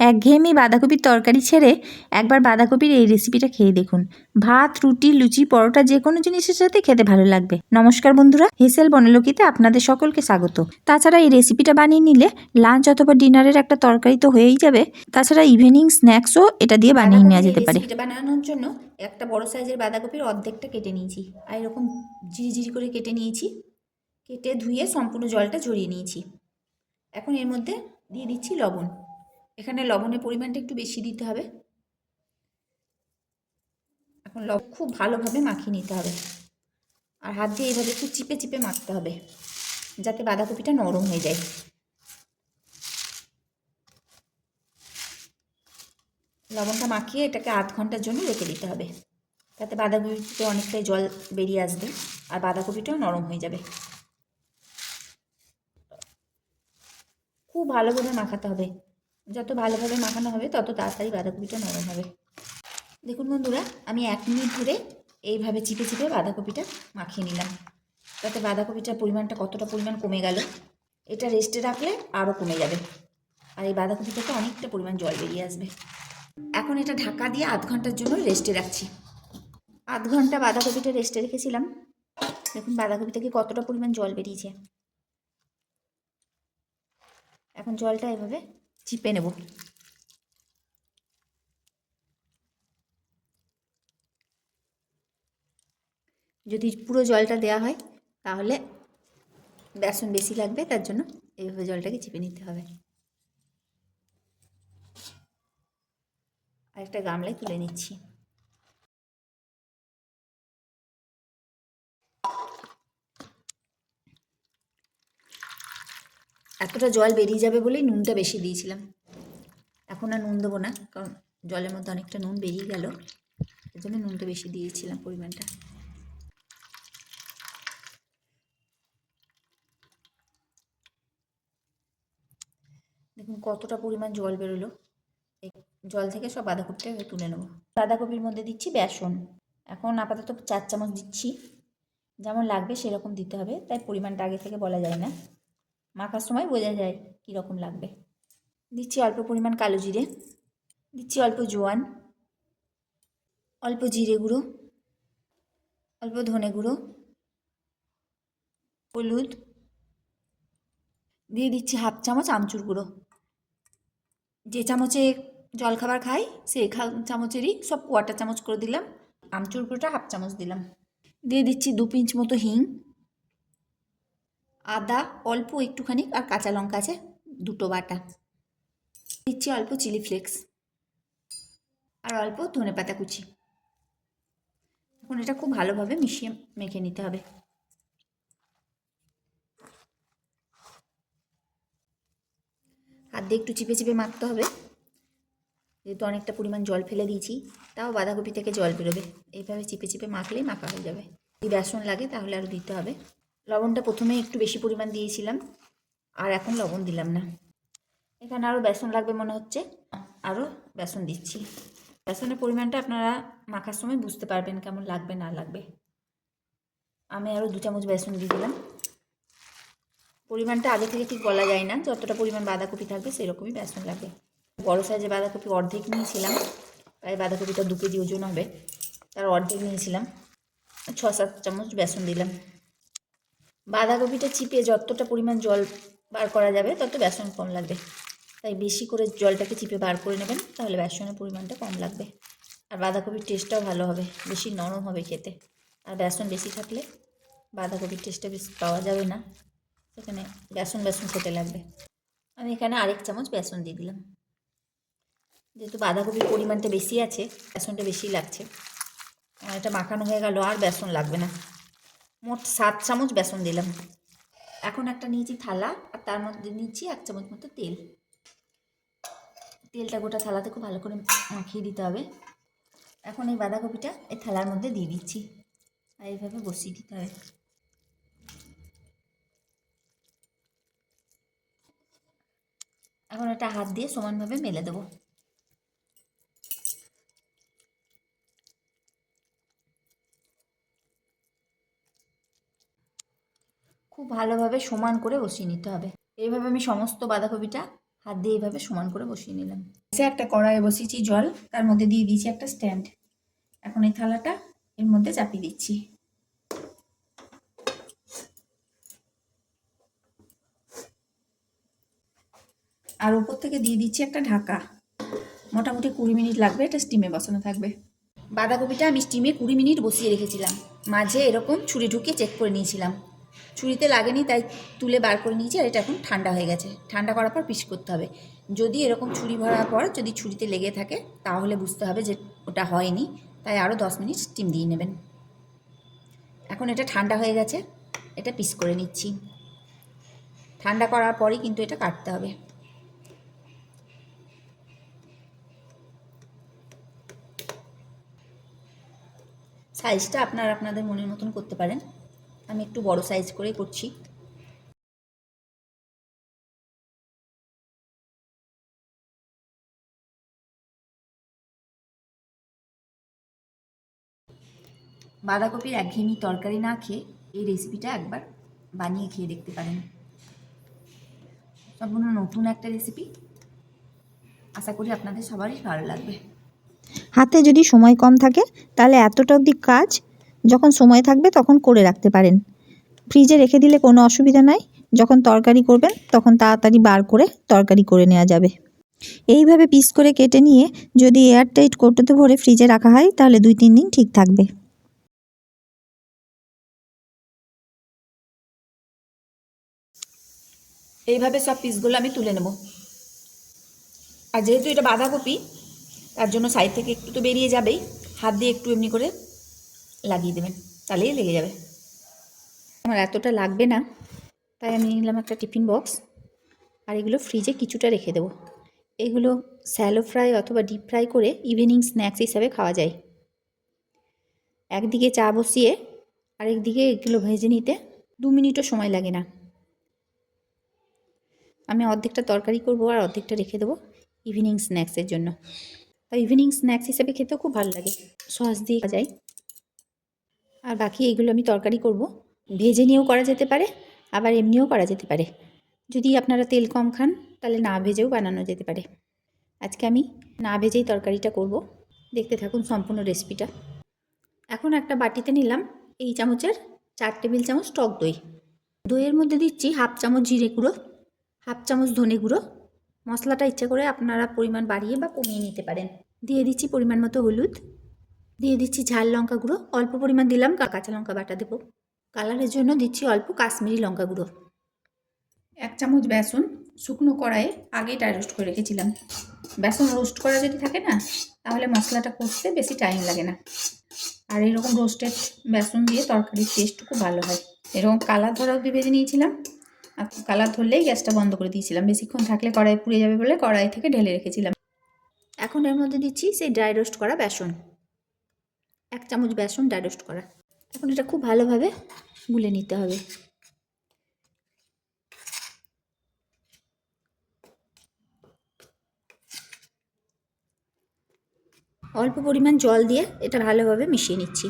একঘেয়েমি বাঁধাকপির তরকারি ছেড়ে একবার বাঁধাকপির এই রেসিপিটা খেয়ে দেখুন। ভাত, রুটি, লুচি, পরোটা যে কোনো জিনিসের সাথে খেতে ভালো লাগবে। নমস্কার বন্ধুরা, হেসেল বনলকিতে আপনাদের সকলকে স্বাগত। তাছাড়া এই রেসিপিটা বানিয়ে নিলে লাঞ্চ অথবা ডিনারের একটা তরকারি তো হয়েই যাবে। তাছাড়া ইভিনিং স্ন্যাক্সও এটা দিয়ে বানিয়ে নেওয়া যেতে পারে। রেসিপিটা বানানোর জন্য একটা বড় সাইজের বাঁধাকপির অর্ধেকটা কেটে নিয়েছি, আর এরকম ঝিরিঝিরি করে কেটে নিয়েছি। কেটে ধুয়ে সম্পূর্ণ জলটা ঝরিয়ে নিয়েছি। এখন এর মধ্যে দিয়ে দিচ্ছি লবণ। এখানে লবণের পরিমাণটা একটু বেশি দিতে হবে। এখন লবণ খুব ভালোভাবে মাখিয়ে নিতে হবে, আর হাত দিয়ে এইভাবে একটু চিপে চিপে মাখতে হবে যাতে বাঁধাকপিটা নরম হয়ে যায়। লবণটা মাখিয়ে এটাকে আধ ঘন্টার জন্য রেখে দিতে হবে, তাতে বাঁধাকপিতে অনেকটাই জল বেরিয়ে আসবে আর বাঁধাকপিটাও নরম হয়ে যাবে। খুব ভালোভাবে মাখাতে হবে, যত ভালোভাবে মাখানো হবে তত তাড়াতাড়ি বাঁধাকপিটা নরম হবে। দেখুন বন্ধুরা, আমি 1 মিনিট ধরে এইভাবে চিপে চিপে বাঁধাকপিটা মাখিয়ে নিলাম, তাতে বাঁধাকপিটার পরিমাণটা কতটা পরিমাণ কমে গেল। এটা রেস্টে রাখলে আরও কমে যাবে, আর এই বাঁধাকপিটাতে অনেকটা পরিমাণ জল বেরিয়ে আসবে। এখন এটা ঢাকা দিয়ে আধ ঘন্টার জন্য রেস্টে রাখছি। আধ ঘন্টা বাঁধাকপিটা রেস্টে রেখেছিলাম। দেখুন বাঁধাকপি থেকে কতটা পরিমাণ জল বেরিয়েছে। এখন জলটা এভাবে চিপে নেব। যদি পুরো জলটা দেওয়া হয় তাহলে বেসন বেশি লাগবে, তার জন্য এইভাবে জলটাকে চিপে নিতে হবে। আর একটা গামলায় তুলে নিচ্ছি। এতটা জল বেরিয়ে যাবে বলেই নুনটা বেশি দিয়েছিলাম। এখন আর নুন দেবো না, কারণ জলের মধ্যে অনেকটা নুন বেরিয়ে গেল, এর জন্য নুনটা বেশি দিয়েছিলাম পরিমাণটা। দেখুন কতটা পরিমাণ জল বেরোলো। এই জল থেকে সব বাঁধাকপিটা তুলে নেব। বাঁধাকপির মধ্যে দিচ্ছি বেসন। এখন আপাতত 4 চামচ দিচ্ছি, যেমন লাগবে সেরকম দিতে হবে, তাই পরিমাণটা আগে থেকে বলা যায় না, মাখার সময় বোঝা যায় কীরকম লাগবে। দিচ্ছি অল্প পরিমাণ কালো জিরে, দিচ্ছি অল্প জোয়ান, অল্প জিরে গুঁড়ো, অল্প ধনে গুঁড়ো, হলুদ, দিয়ে দিচ্ছি 1/2 চামচ আমচুর গুঁড়ো। যে চামচে জলখাবার খাই সেই চামচেরই সব 1/4 চামচ করে দিলাম। আমচুর গুঁড়োটা 1/2 চামচ দিলাম। দিয়ে দিচ্ছি 2 পিঞ্চ মতো হিং, আদা অল্প একটুখানি, আর কাঁচা লঙ্কা আছে 2টো বাটা। দিচ্ছি অল্প চিলি ফ্লেক্স আর অল্প ধনেপাতা কুচি। এখন এটা খুব ভালোভাবে মিশিয়ে মেখে নিতে হবে। হাত দিয়ে একটু চিপে চিপে মাখতে হবে, যেহেতু অনেকটা পরিমাণ জল ফেলে দিয়েছি, তাও বাঁধাকপি থেকে জল বেরোবে। এইভাবে চিপে চিপে মাখলেই মাখা হয়ে যাবে। যদি বেসন লাগে তাহলে আরও দিতে হবে। লবণটা প্রথমে একটু বেশি পরিমাণ দিয়েছিলাম, আর এখন লবণ দিলাম না। এখানে আরও বেসন লাগবে মনে হচ্ছে, আরও বেসন দিচ্ছি। বেসনের পরিমাণটা আপনারা মাখার সময় বুঝতে পারবেন কেমন লাগবে না লাগবে। আমি আরও 2 চামচ বেসন দিয়ে দিলাম। পরিমাণটা আগে থেকে ঠিক বলা যায় না, যতটা পরিমাণ বাঁধাকপি থাকবে সেরকমই বেসন লাগবে। বড় সাইজের বাঁধাকপি অর্ধেক নিয়েছিলাম, প্রায় বাঁধাকপিটা 2 কেজি ওজন হবে, তার অর্ধেক নিয়েছিলাম। 6-7 চামচ বেসন দিলাম। বাঁধাকপিটা চিপে যতটা পরিমাণ জল বার করা যাবে তত বেসন কম লাগবে, তাই বেশি করে জলটাকে চিপে বার করে নেবেন, তাহলে বেসনের পরিমাণটা কম লাগবে। আর বাঁধাকপির টেস্টটাও ভালো হবে, বেশি নরম হবে খেতে। আর বেসন বেশি থাকলে বাঁধাকপির টেস্টটা বেশি পাওয়া যাবে না, সেখানে বেসন বেসন খেতে লাগবে। আমি এখানে 1 চামচ বেসন দিয়ে দিলাম। যেহেতু বাঁধাকপির পরিমাণটা বেশি আছে, বেসনটা বেশি লাগছে। এটা মাখানো হয়ে গেল, আর বেসন লাগবে না। মোট 7 চামচ বেসন দিলাম। এখন একটা নিয়েছি থালা, আর তার মধ্যে নিচ্ছি 1 চামচ মতো তেল। তেলটা গোটা থালাতে খুব ভালো করে মাখিয়ে দিতে হবে। এখন এই বাঁধাকপিটা এই থালার মধ্যে দিয়ে দিচ্ছি, আর এইভাবে বসিয়ে দিতে হবে। এখন এটা হাত দিয়ে সমানভাবে মেলে দেবো। খুব ভালোভাবে সমান করে বসিয়ে নিতে হবে। এইভাবে আমি সমস্ত বাঁধাকপিটা হাত দিয়ে এইভাবে সমান করে বসিয়ে নিলাম। সে একটা কড়াইয়ে বসিয়েছি জল, তার মধ্যে দিয়ে দিয়েছি একটা স্ট্যান্ড। এখন এই থালাটা এর মধ্যে চাপিয়ে দিচ্ছি। আর উপর থেকে দিয়ে দিচ্ছি একটা ঢাকা। মোটামুটি 20 মিনিট লাগবে, এটা স্টিমে বসানো থাকবে। বাঁধাকপিটা আমি স্টিমে 20 মিনিট বসিয়ে রেখেছিলাম। মাঝে এরকম ছুরি ঢুকিয়ে চেক করে নিয়েছিলাম, ছুরিতে লাগেনি, তাই তুলে বার করে নিয়েছি। আর এটা এখন ঠান্ডা হয়ে গেছে। ঠান্ডা করার পর পিস করতে হবে। যদি এরকম ছুরি ভরার পর যদি ছুরিতে লেগে থাকে তাহলে বুঝতে হবে যে ওটা হয়নি, তাই আরও 10 মিনিট স্টিম দিয়ে নেবেন। এখন এটা ঠান্ডা হয়ে গেছে, এটা পিস করে নিচ্ছি। ঠান্ডা করার পরই কিন্তু এটা কাটতে হবে। সাইজটা আপনাদের মনের মতন করতে পারেন, আমি একটু বড় সাইজ করেই করছি। বাঁধাকপির একঘেয়েমি তরকারি না খেয়ে এই রেসিপিটা একবার বানিয়ে খেয়ে দেখতে পারেন। সম্পূর্ণ নতুন একটা রেসিপি, আশা করি আপনাদের সবারই ভালো লাগবে। হাতে যদি সময় কম থাকে তাহলে এতটা অবধি কাজ যখন সময় থাকবে তখন করে রাখতে পারেন। ফ্রিজে রেখে দিলে কোনো অসুবিধা নাই, যখন তরকারি করবেন তখন তাড়াতাড়ি বার করে তরকারি করে নেওয়া যাবে। এইভাবে পিস করে কেটে নিয়ে যদি এয়ারটাইট কৌটোতে ভরে ফ্রিজে রাখা হয় তাহলে 2-3 দিন ঠিক থাকবে। এইভাবে সব পিসগুলো আমি তুলে নেব। আর যেহেতু এটা বাঁধাকপি, তার জন্য সাইড থেকে একটু তো বেরিয়ে যাবেই, হাত দিয়ে একটু এমনি করে লাগিয়ে দেবেন, তাহলেই লেগে যাবে। আমার এতটা লাগবে না, তাই আমি নিলাম একটা টিফিন বক্স। আর এগুলো ফ্রিজে কিছুটা রেখে দেবো। এগুলো স্যালো ফ্রাই অথবা ডিপ ফ্রাই করে ইভিনিং স্ন্যাক্স হিসাবে খাওয়া যায়। একদিকে চা বসিয়ে আরেকদিকে এগুলো ভেজে নিতে 2 মিনিটও সময় লাগে না। আমি অর্ধেকটা তরকারি করব আর অর্ধেকটা রেখে দেবো ইভিনিং স্ন্যাক্সের জন্য। তাই ইভিনিং স্ন্যাক্স হিসেবে খেতেও খুব ভালো লাগে, সস দিয়ে খাওয়া যায়। আর বাকি এইগুলো আমি তরকারি করব, ভেজে নিয়েও করা যেতে পারে, আবার এমনিও করা যেতে পারে। যদি আপনারা তেল কম খান তাহলে না ভেজেও বানানো যেতে পারে। আজকে আমি না ভেজেই তরকারিটা করব, দেখতে থাকুন সম্পূর্ণ রেসিপিটা। এখন একটা বাটিতে নিলাম এই চামচের 4 টেবিল চামচ টক দই। দইয়ের মধ্যে দিচ্ছি 1/2 চামচ জিরে গুঁড়ো, 1/2 চামচ ধনে গুঁড়ো। মশলাটা ইচ্ছা করে আপনারা পরিমাণ বাড়িয়ে বা কমিয়ে নিতে পারেন। দিয়ে দিচ্ছি পরিমাণ মতো হলুদ, দিয়ে দিচ্ছি ঝাল লঙ্কা গুঁড়ো, অল্প পরিমাণ দিলাম, কাঁচা লঙ্কা বাটা দেবো। কালারের জন্য দিচ্ছি অল্প কাশ্মীরি লঙ্কা গুঁড়ো। 1 চামচ বেসন শুকনো কড়াইয়ে আগেই ড্রাই রোস্ট করে রেখেছিলাম। বেসন রোস্ট করা যদি থাকে না তাহলে মশলাটা কষতে বেশি টাইম লাগে না। আর এরকম রোস্টেড বেসন দিয়ে তরকারির টেস্ট খুব ভালো হয়। এরকম কালার ধরা অবধি ভেজে নিয়েছিলাম, আর কালার ধরলেই গ্যাসটা বন্ধ করে দিয়েছিলাম। বেশিক্ষণ থাকলে কড়াই পুড়ে যাবে বলে কড়াই থেকে ঢেলে রেখেছিলাম। এখন এর মধ্যে দিচ্ছি সেই ড্রাই রোস্ট করা বেসন, 1 চামচ বেসন ড্রাই রোস্ট করা। এখন এটা খুব ভালোভাবে গুলে নিতে হবে। অল্প পরিমাণ জল দিয়ে এটা ভালোভাবে মিশিয়ে নিচ্ছি।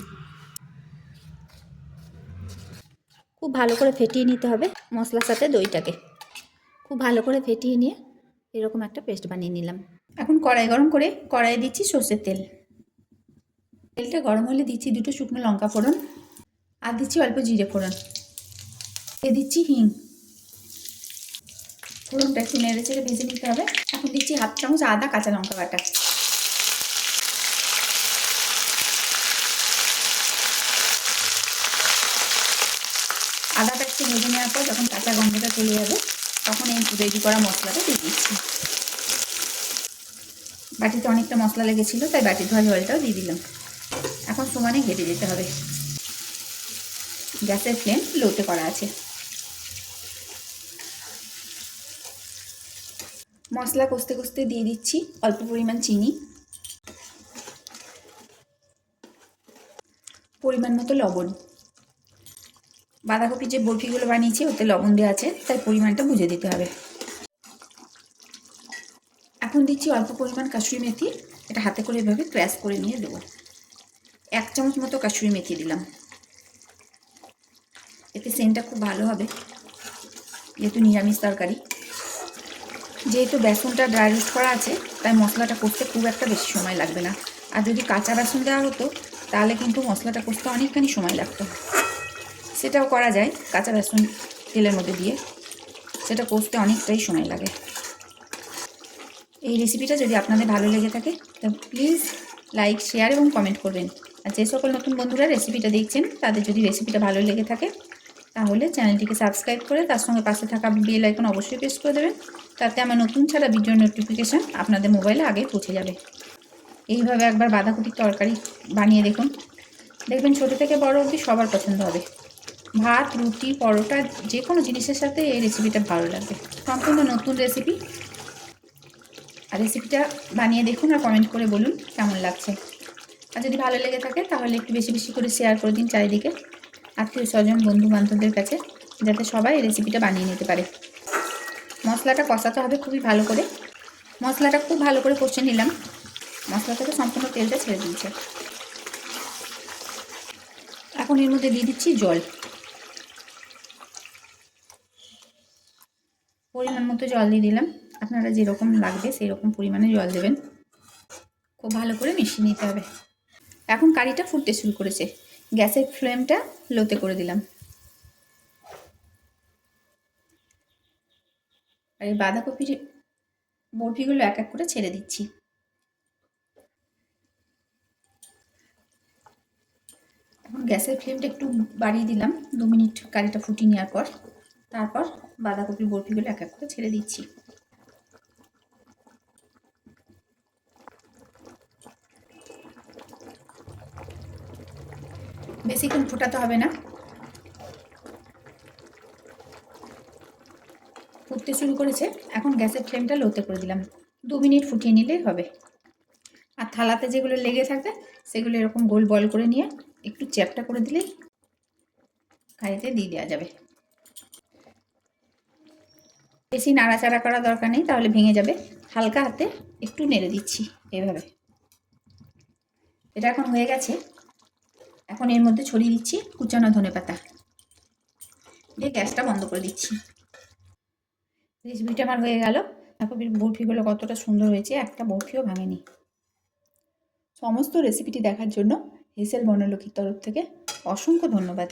খুব ভালো করে ফেটিয়ে নিতে হবে মশলার সাথে দইটাকে। খুব ভালো করে ফেটিয়ে নিয়ে এরকম একটা পেস্ট বানিয়ে নিলাম। এখন কড়াই গরম করে কড়াইয়ে দিচ্ছি সর্ষের তেল। তেলটা গরম হলে দিচ্ছি 2টো শুকনো লঙ্কা ফোড়ন, আর দিচ্ছি অল্প জিরে ফোড়ন, এ দিচ্ছি হিং। ফোড়নটা একটু নেড়ে চেড়ে ভেজে নিতে হবে। এখন দিচ্ছি 1/2 চামচ আদা কাঁচা লঙ্কা বাটা। আদাটা একটু ভেজে নেওয়ার পর যখন কাঁচা গন্ধটা চলে যাবে তখন এই রেডি করা মশলাটা দিয়ে দিচ্ছি। বাটিতে অনেকটা মশলা লেগেছিল তাই বাটি ধোয়া জলটাও দিয়ে দিলাম। এখন সমানে ঘেটে যেতে হবে। গ্যাসের ফ্লেম লোতে করা আছে। মশলা কষতে কষতে দিয়ে দিচ্ছি অল্প পরিমাণ চিনি, পরিমাণ মতো লবণ। বাঁধাকপির যে বরফিগুলো বানিয়েছি ওতে লবণ দেওয়া আছে তাই পরিমাণটা বুঝে দিতে হবে। এখন দিচ্ছি অল্প পরিমাণ কাসুরি মেথি, এটা হাতে করে এভাবে ক্র্যাশ করে নিয়ে দেবো। 1 চামচ মতো কাসুরি মেথি দিলাম, এতে সেন্টটা খুব ভালো হবে যেহেতু নিরামিষ তরকারি। যেহেতু বেসনটা ড্রাই রোস্ট করা আছে, তাই মশলাটা কষতে খুব একটা বেশি সময় লাগবে না। আর যদি কাঁচা বেসন দেওয়া হতো তাহলে কিন্তু মশলাটা কষতে অনেকখানি সময় লাগতো। সেটাও করা যায় কাঁচা বেসন তেলের মধ্যে দিয়ে, সেটা কষতে অনেকটাই সময় লাগে। এই রেসিপিটা যদি আপনাদের ভালো লেগে থাকে তো প্লিজ লাইক, শেয়ার এবং কমেন্ট করবেন। আর যে সকল নতুন বন্ধুরা রেসিপিটা দেখছেন তাদের যদি রেসিপিটা ভালো লেগে থাকে তাহলে চ্যানেলটিকে সাবস্ক্রাইব করে তার সঙ্গে পাশে থাকা বেল আইকন অবশ্যই প্রেস করে দেবেন, তাতে আমার নতুন ছাড়া ভিডিও নোটিফিকেশান আপনাদের মোবাইলে আগে পৌঁছে যাবে। এইভাবে একবার বাঁধাকপির তরকারি বানিয়ে দেখুন, দেখবেন ছোটো থেকে বড় অবধি সবার পছন্দ হবে। ভাত, রুটি, পরোটা যে কোনো জিনিসের সাথে এই রেসিপিটা ভালো লাগবে। সম্পূর্ণ নতুন রেসিপি, আর রেসিপিটা বানিয়ে দেখুন আর কমেন্ট করে বলুন কেমন লাগছে। আর যদি ভালো লেগে থাকে তাহলে একটু বেশি বেশি করে শেয়ার করে দিন চারিদিকে, আত্মীয় স্বজন, বন্ধু বান্ধবদের কাছে, যাতে সবাই এই রেসিপিটা বানিয়ে নিতে পারে। মশলাটা কষাতে হবে খুবই ভালো করে। মশলাটা খুব ভালো করে কষে নিলাম, মশলা থেকে সম্পূর্ণ তেলটা ছেড়ে দিয়েছে। এখন এর মধ্যে দিয়ে দিচ্ছি জল, পরিমাণ মতো জল দিয়ে দিলাম। আপনারা যেরকম লাগবে সেই রকম পরিমাণে জল দেবেন। খুব ভালো করে মিশিয়ে নিতে হবে। এখন কারিটা ফুটতে শুরু করেছে, গ্যাসের ফ্লেমটা লোতে করে দিলাম। আর এই বাঁধাকপির বরফিগুলো এক এক করে ছেড়ে দিচ্ছি। এখন গ্যাসের ফ্লেমটা একটু বাড়িয়ে দিলাম 2 মিনিট কারিটা ফুটিয়ে নেওয়ার পর। তারপর বাঁধাকপির বরফিগুলো এক এক করে ছেড়ে দিচ্ছি। বেশিক্ষণ ফোটাতে হবে না, ফুটতে শুরু করেছে। এখন গ্যাসের ফ্লেমটা লোতে করে দিলাম, 2 মিনিট ফুটিয়ে নিলেই হবে। আর থালাতে যেগুলো লেগে থাকে সেগুলো এরকম গোল বল করে নিয়ে একটু চ্যাপটা করে দিলেই কারিতে দিয়ে দেওয়া যাবে। বেশি নাড়াচাড়া করা দরকার নেই, তাহলে ভেঙে যাবে। হালকা হাতে একটু নেড়ে দিচ্ছি এভাবে। এটা এখন হয়ে গেছে। এখন এর মধ্যে ছড়িয়ে দিচ্ছি কুচানো ধনেপাতা দিয়ে গ্যাসটা বন্ধ করে দিচ্ছি। রেসিপিটা আমার হয়ে গেল। বাঁধাকপির বরফিগুলো কতটা সুন্দর হয়েছে, একটা বরফিও ভাঙেনি। সমস্ত রেসিপিটি দেখার জন্য হেসেল বনলক্ষ্মীর তরফ থেকে অসংখ্য ধন্যবাদ।